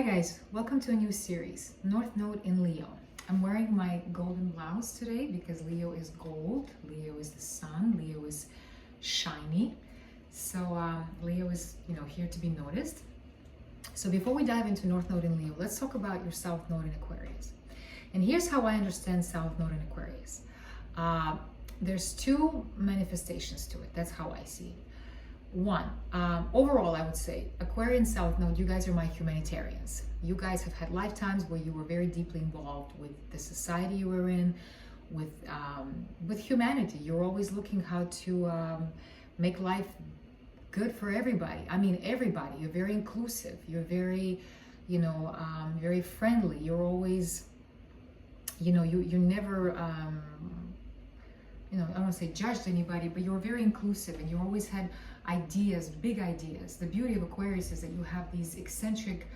Hi guys, welcome to a new series, North Node in Leo. I'm wearing my golden blouse today because Leo is gold, Leo is the sun, Leo is shiny. So Leo is, here to be noticed. So before we dive into North Node in Leo, let's talk about your South Node in Aquarius. And here's how I understand South Node in Aquarius. There's two manifestations to it. That's how I see it. One, overall, I would say Aquarian South Node, you guys are my humanitarians. You guys have had lifetimes where you were very deeply involved with the society you were in, with humanity. You're always looking how to make life good for everybody. I mean, everybody. You're very inclusive. You're very, very friendly. You're always, you never, I don't want to say judged anybody, but you're very inclusive and you always had ideas, big ideas. The beauty of Aquarius is that you have these eccentric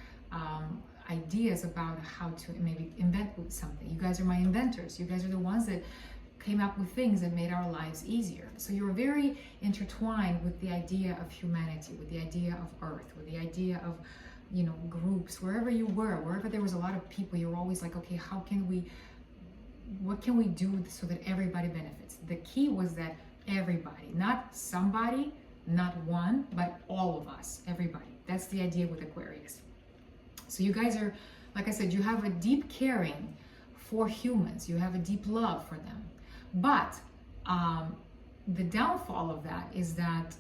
ideas about how to maybe invent something. You guys are my inventors. You guys are the ones that came up with things that made our lives easier. So you're very intertwined with the idea of humanity, with the idea of Earth, with the idea of, groups. Wherever you were, wherever there was a lot of people, you're always like, okay, what can we do so that everybody benefits? The key was that everybody, not somebody, not one, but all of us, everybody. That's the idea with Aquarius. So you guys are, like I said, you have a deep caring for humans. You have a deep love for them. But the downfall of that is that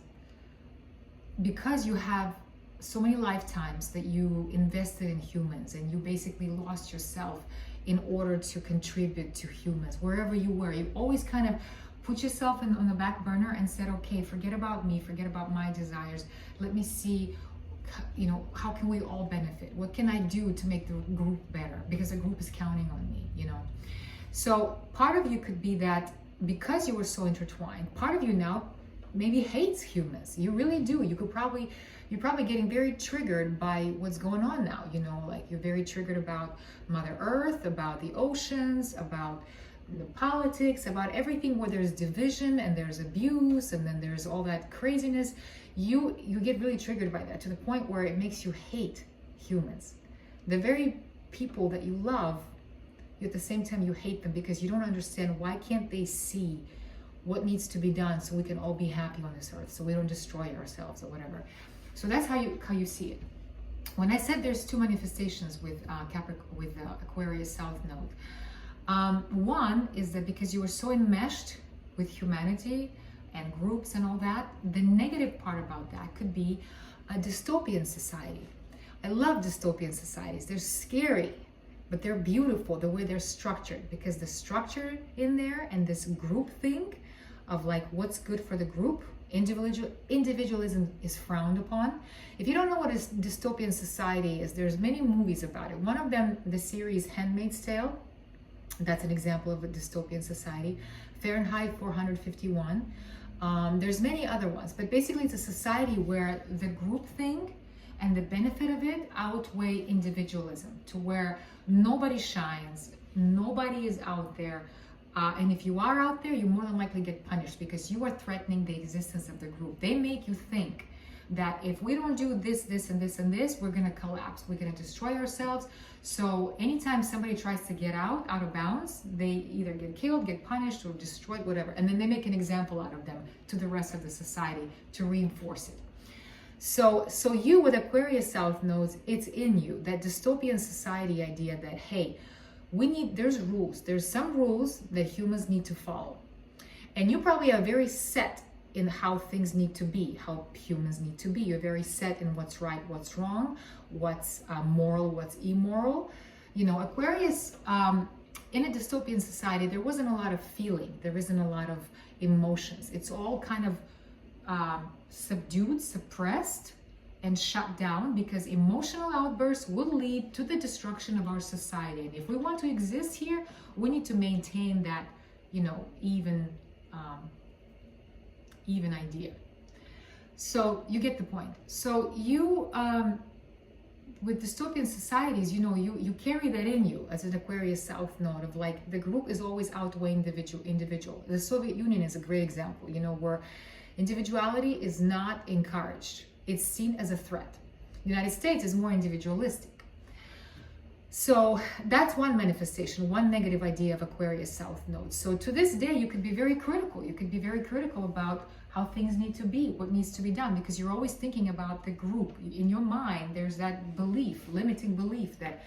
because you have so many lifetimes that you invested in humans and you basically lost yourself in order to contribute to humans, wherever you were, you always kind of put yourself on the back burner and said, okay, forget about me, forget about my desires. Let me see, how can we all benefit? What can I do to make the group better? Because the group is counting on me, So part of you could be that because you were so intertwined, part of you now maybe hates humans. You really do. You're probably getting very triggered by what's going on now. Like you're very triggered about Mother Earth, about the oceans, about the politics, about everything where there's division and there's abuse and then there's all that craziness. You get really triggered by that to the point where it makes you hate humans. The very people that you love, at the same time you hate them because you don't understand why can't they see what needs to be done so we can all be happy on this earth, so we don't destroy ourselves or whatever. So that's how you see it. When I said there's two manifestations with Aquarius South Node, one is that because you were so enmeshed with humanity and groups and all that, the negative part about that could be a dystopian society. I love dystopian societies. They're scary, but they're beautiful the way they're structured, because the structure in there and this group thing of like what's good for the group, individualism is frowned upon. If you don't know what a dystopian society is, there's many movies about it. One of them, the series Handmaid's Tale, that's an example of a dystopian society. Fahrenheit 451. There's many other ones, but basically it's a society where the group thing and the benefit of it outweigh individualism, to where nobody shines, nobody is out there. And if you are out there, you more than likely get punished because you are threatening the existence of the group. They make you think that if we don't do this, this, and this, and this, we're going to collapse. We're going to destroy ourselves. So anytime somebody tries to get out of bounds, they either get killed, get punished, or destroyed, whatever. And then they make an example out of them to the rest of the society to reinforce it. So you with Aquarius South Nodes, it's in you, that dystopian society idea that, hey, there's rules. There's some rules that humans need to follow. And you probably are very set in how things need to be, how humans need to be. You're very set in what's right, what's wrong, what's moral, what's immoral. Aquarius, in a dystopian society, there wasn't a lot of feeling. There isn't a lot of emotions. It's all kind of subdued, suppressed, and shut down, because emotional outbursts will lead to the destruction of our society. And if we want to exist here, we need to maintain that, even idea. So you get the point. So you, with dystopian societies, you carry that in you as an Aquarius South Node of like the group is always outweighing individual. The Soviet Union is a great example, where individuality is not encouraged. It's seen as a threat. The United States is more individualistic. So that's one manifestation, one negative idea of Aquarius South Node. So to this day, you could be very critical. You could be very critical about how things need to be, what needs to be done, because you're always thinking about the group. In your mind, there's that belief, limiting belief that,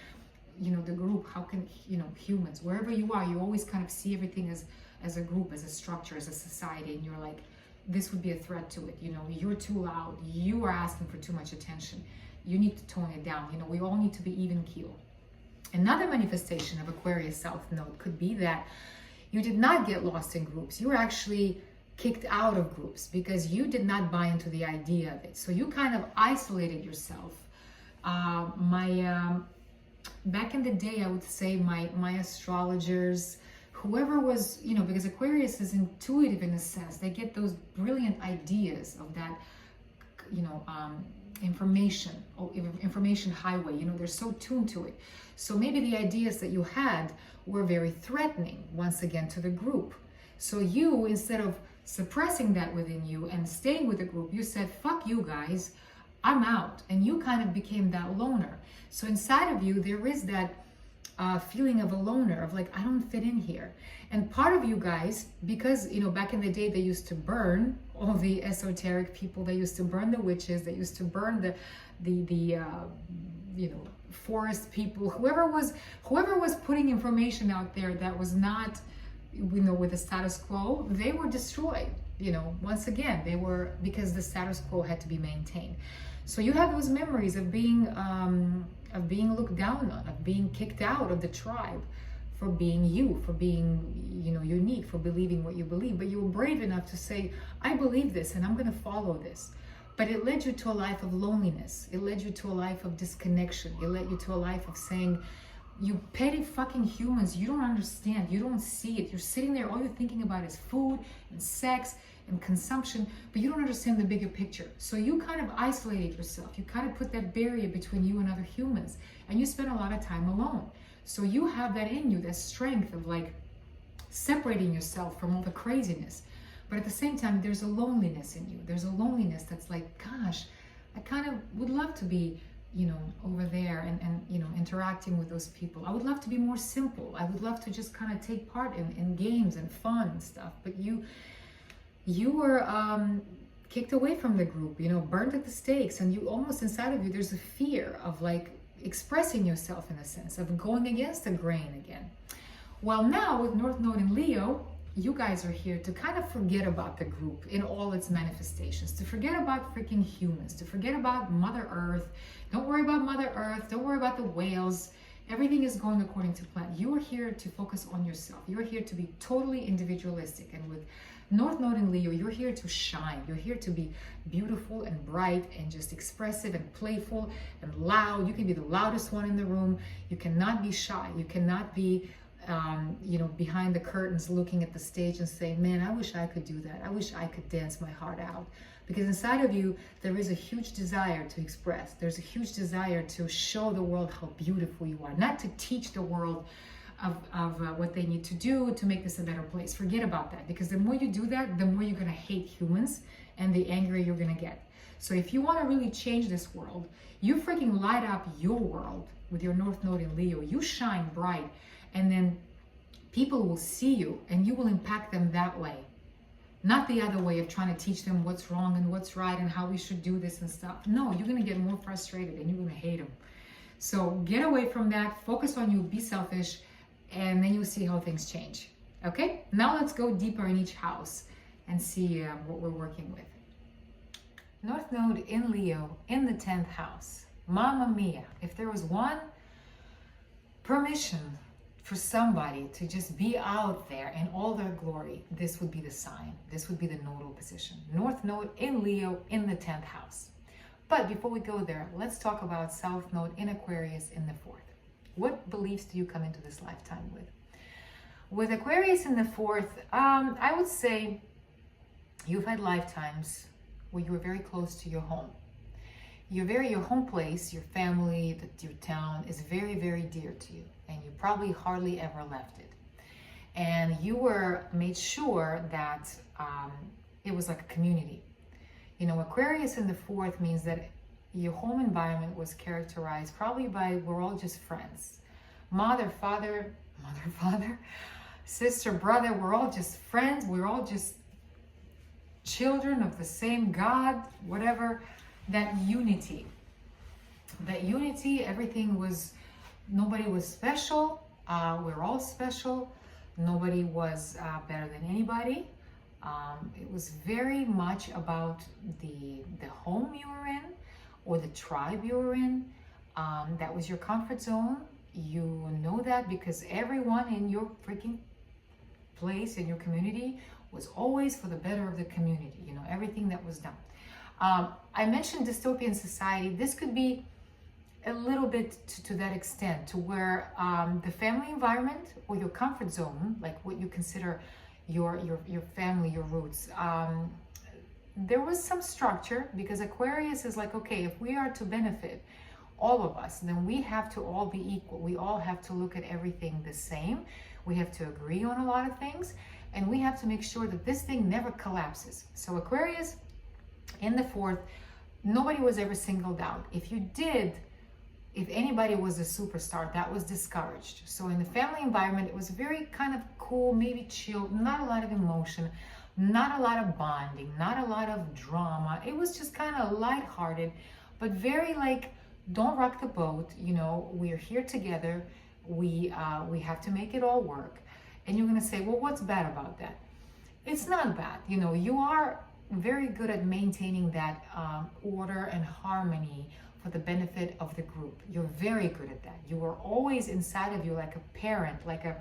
you know, the group, how can, you know, humans, wherever you are, you always kind of see everything as a group, as a structure, as a society, and you're like, this would be a threat to it. You know, you're too loud. You are asking for too much attention. You need to tone it down. You know, we all need to be even keel. Another manifestation of Aquarius South Node could be that you did not get lost in groups. You were actually kicked out of groups because you did not buy into the idea of it. So you kind of isolated yourself. Back in the day, I would say my astrologers, whoever was, you know, because Aquarius is intuitive in a sense. They get those brilliant ideas of that, you know, information highway. You know, they're so tuned to it. So maybe the ideas that you had were very threatening, once again, to the group. So you, instead of suppressing that within you and staying with the group, you said, fuck you guys, I'm out. And you kind of became that loner. So inside of you, there is that feeling of a loner, of like, I don't fit in here. And part of you guys, because, you know, back in the day, they used to burn all the esoteric people, they used to burn the witches, they used to burn the you know, forest people, whoever was putting information out there that was not, you know, with the status quo, they were destroyed. You know, once again, they were, because the status quo had to be maintained. So you have those memories of being looked down on, of being kicked out of the tribe for being you, for being, you know, unique, for believing what you believe. But you were brave enough to say, I believe this and I'm going to follow this. But it led you to a life of loneliness. It led you to a life of disconnection. It led you to a life of saying, you petty fucking humans, you don't understand, you don't see it. You're sitting there, all you're thinking about is food and sex and consumption, but you don't understand the bigger picture. So you kind of isolated yourself. You kind of put that barrier between you and other humans, and you spend a lot of time alone. So you have that in you, that strength of like separating yourself from all the craziness. But at the same time, there's a loneliness in you. There's a loneliness that's like, gosh, I kind of would love to be, you know, over there and you know, interacting with those people. I would love to be more simple. I would love to just kind of take part in games and fun and stuff. But you were kicked away from the group, you know, burned at the stakes, and you almost inside of you, there's a fear of like expressing yourself in a sense, of going against the grain again. Well, now with North Node in Leo, you guys are here to kind of forget about the group in all its manifestations, to forget about freaking humans, to forget about Mother Earth. Don't worry about Mother Earth. Don't worry about the whales. Everything is going according to plan. You are here to focus on yourself. You're here to be totally individualistic. And with North Node in Leo, you're here to shine. You're here to be beautiful and bright and just expressive and playful and loud. You can be the loudest one in the room. You cannot be shy. You cannot be you know, behind the curtains looking at the stage and saying, man, I wish I could do that. I wish I could dance my heart out. Because inside of you, there is a huge desire to express. There's a huge desire to show the world how beautiful you are. Not to teach the world of what they need to do to make this a better place. Forget about that. Because the more you do that, the more you're going to hate humans and the angrier you're going to get. So if you want to really change this world, you freaking light up your world with your North Node in Leo. You shine bright. And then people will see you and you will impact them that way. Not the other way of trying to teach them what's wrong and what's right and how we should do this and stuff. No, you're going to get more frustrated and you're going to hate them. So get away from that. Focus on you. Be selfish. And then you'll see how things change. Okay? Now let's go deeper in each house and see what we're working with. North Node in Leo in the 10th house. Mamma mia. If there was one permission for somebody to just be out there in all their glory, this would be the sign. This would be the nodal position. North Node in Leo in the 10th house. But before we go there, let's talk about South Node in Aquarius in the 4th. What beliefs do you come into this lifetime with? With Aquarius in the 4th, I would say you've had lifetimes where you were very close to your home. Your home place, your family, your town is very, very dear to you. And you probably hardly ever left it. And you were made sure that it was like a community. You know, Aquarius in the 4th means that your home environment was characterized probably by, we're all just friends. mother, father, sister, brother. We're all just friends. We're all just children of the same God, whatever. That unity, everything was, nobody was special. We're all special. Nobody was better than anybody. It was very much about the home you were in, or the tribe you were in. That was your comfort zone. You know that because everyone in your freaking place, in your community, was always for the better of the community. You know, everything that was done. I mentioned dystopian society. This could be a little bit to that extent, to where the family environment or your comfort zone, like what you consider your family, your roots, there was some structure, because Aquarius is like, okay, if we are to benefit, all of us, then we have to all be equal. We all have to look at everything the same. We have to agree on a lot of things, and we have to make sure that this thing never collapses. So Aquarius, in the fourth, nobody was ever singled out. If anybody was a superstar, that was discouraged. So in the family environment, it was very kind of cool, maybe chill, not a lot of emotion, not a lot of bonding, not a lot of drama. It was just kind of lighthearted, but very like, don't rock the boat. You know, we're here together. We have to make it all work. And you're gonna say, well, what's bad about that? It's not bad. You know, you are very good at maintaining that order and harmony for the benefit of the group. You're very good at that. You are always inside of you like a parent, like a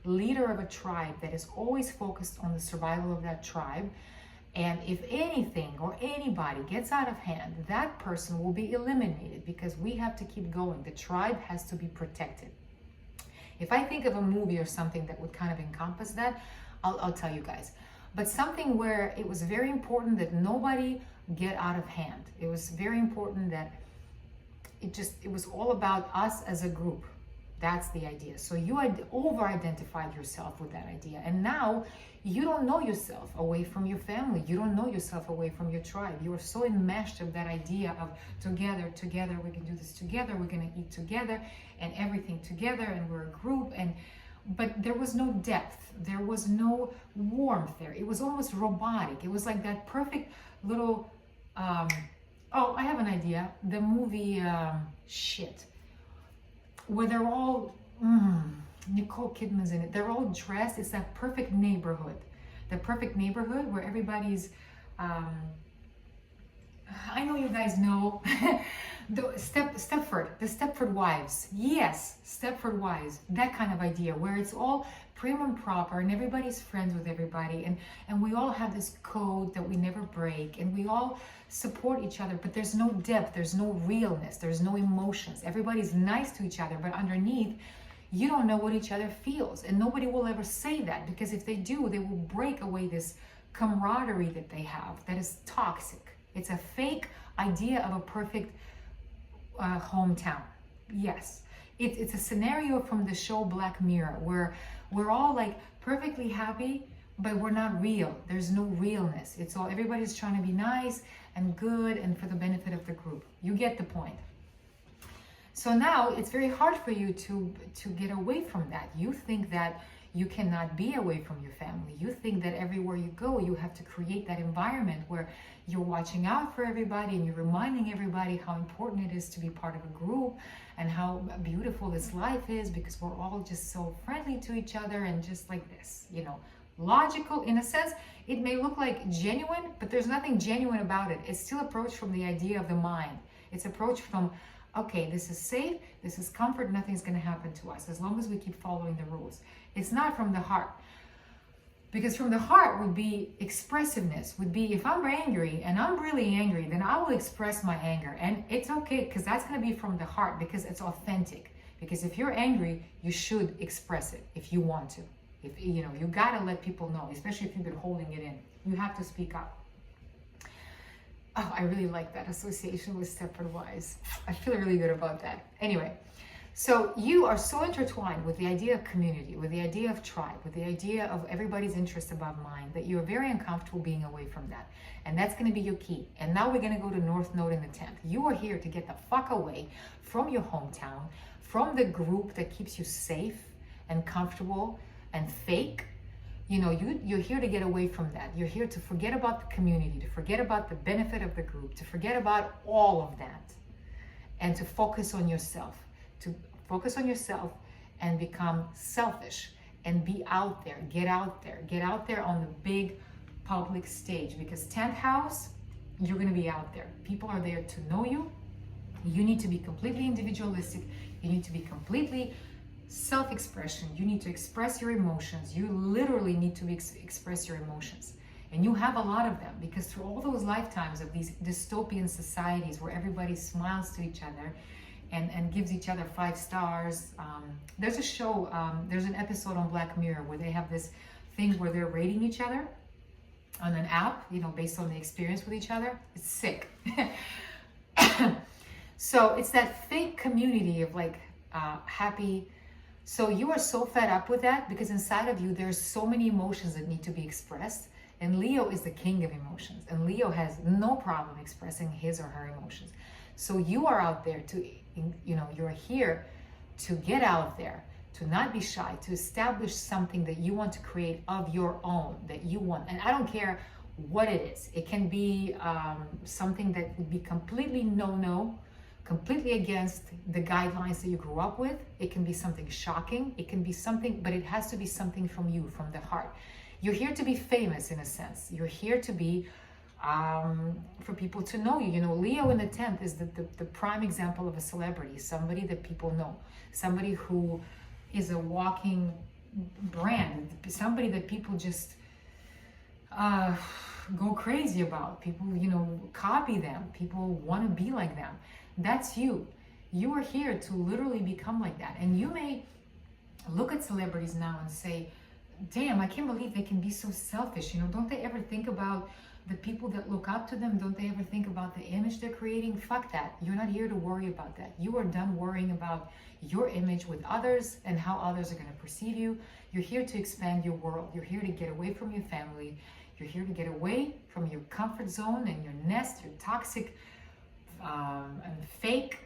leader of a tribe that is always focused on the survival of that tribe. And if anything or anybody gets out of hand, that person will be eliminated, because we have to keep going. The tribe has to be protected. If I think of a movie or something that would kind of encompass that, I'll tell you guys. But something where it was very important that nobody get out of hand. It was very important that it was all about us as a group. That's the idea. So you had over-identified yourself with that idea. And now you don't know yourself away from your family. You don't know yourself away from your tribe. You are so enmeshed of that idea of together, we can do this together, we're going to eat together and everything together, and we're a group. But there was no depth. There was no warmth there. It was almost robotic. It was like that perfect little, oh, I have an idea. The movie, where they're all, Nicole Kidman's in it. They're all dressed. It's that perfect neighborhood. The perfect neighborhood where everybody's, I know you guys know, the Stepford Wives. Yes, Stepford Wives. That kind of idea where it's all prim and proper and everybody's friends with everybody, and we all have this code that we never break, and we all support each other, but there's no depth, there's no realness, there's no emotions. Everybody's nice to each other, but underneath, you don't know what each other feels, and nobody will ever say that, because if they do, they will break away this camaraderie that they have that is toxic. It's a fake idea of a perfect hometown. Yes, it's a scenario from the show Black Mirror, where we're all like perfectly happy, but we're not real. There's no realness. It's all, everybody's trying to be nice and good and for the benefit of the group. You get the point. So now it's very hard for you to get away from that. You think that you cannot be away from your family. You think that everywhere you go, you have to create that environment where you're watching out for everybody and you're reminding everybody how important it is to be part of a group and how beautiful this life is, because we're all just so friendly to each other and just like this, you know, logical in a sense. It may look like genuine, but there's nothing genuine about it. It's still approached from the idea of the mind. It's approached from, okay, this is safe, this is comfort, nothing's going to happen to us as long as we keep following the rules. It's not from the heart. Because from the heart would be expressiveness, would be if I'm angry and I'm really angry, then I will express my anger. And it's okay, because that's going to be from the heart, because it's authentic. Because if you're angry, you should express it if you want to. If you know, you got to let people know, especially if you've been holding it in. You have to speak up. Oh, I really like that association with Stepford Wives. I feel really good about that. Anyway, So you are so intertwined with the idea of community, with the idea of tribe, with the idea of everybody's interest above mine, that you're very uncomfortable being away from that. And that's going to be your key. And now we're going to go to North Node in the 10th. You are here to get the fuck away from your hometown, from the group that keeps you safe and comfortable and fake. You know, you're here to get away from that. You're here to forget about the community, to forget about the benefit of the group, to forget about all of that, and to focus on yourself. To focus on yourself and become selfish and be out there, get out there on the big public stage, because 10th house, you're going to be out there. People are there to know you. You need to be completely individualistic. You need to be completely self-expression. You need to express your emotions. You literally need to express your emotions. And you have a lot of them, because through all those lifetimes of these dystopian societies where everybody smiles to each other and gives each other 5 stars. There's a show, there's an episode on Black Mirror where they have this thing where they're rating each other on an app, you know, based on the experience with each other. It's sick. So it's that fake community of like happy. So you are so fed up with that because inside of you, there's so many emotions that need to be expressed. And Leo is the king of emotions. And Leo has no problem expressing his or her emotions. So you are out there to, you know, you're here to get out there, to not be shy, to establish something that you want to create of your own, that you want. And I don't care what it is. It can be something that would be completely no-no, completely against the guidelines that you grew up with. It can be something shocking. It can be something, but it has to be something from you, from the heart. You're here to be famous in a sense. You're here to be for people to know you. You know, Leo in the 10th is the prime example of a celebrity, somebody that people know, somebody who is a walking brand, somebody that people just go crazy about. People, you know, copy them. People want to be like them. That's you. You are here to literally become like that. And you may look at celebrities now and say, damn, I can't believe they can be so selfish. You know, don't they ever think about the people that look up to them? Don't they ever think about the image they're creating? Fuck that. You're not here to worry about that. You are done worrying about your image with others and how others are going to perceive you. You're here to expand your world. You're here to get away from your family. You're here to get away from your comfort zone and your nest, your toxic and fake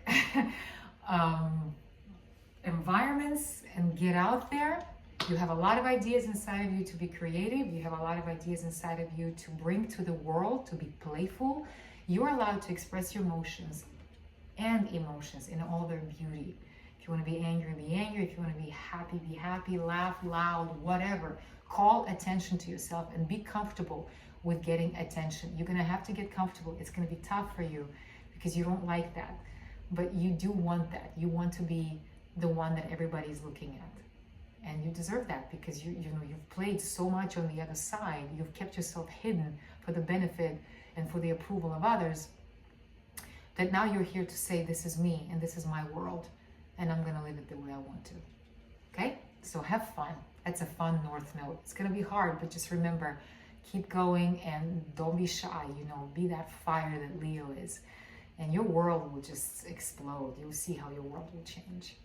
environments, and get out there. You have a lot of ideas inside of you to be creative. You have a lot of ideas inside of you to bring to the world, to be playful. You're allowed to express your emotions and emotions in all their beauty. If you want to be angry, be angry. If you want to be happy, laugh loud, whatever. Call attention to yourself and be comfortable with getting attention. You're going to have to get comfortable. It's going to be tough for you because you don't like that. But you do want that. You want to be the one that everybody's looking at. And you deserve that because you know you've played so much on the other side. You've kept yourself hidden for the benefit and for the approval of others, that now you're here to say, this is me and this is my world and I'm going to live it the way I want to. Okay? So have fun. That's a fun North Node. It's going to be hard, but just remember, keep going and don't be shy. You know, be that fire that Leo is. And your world will just explode. You'll see how your world will change.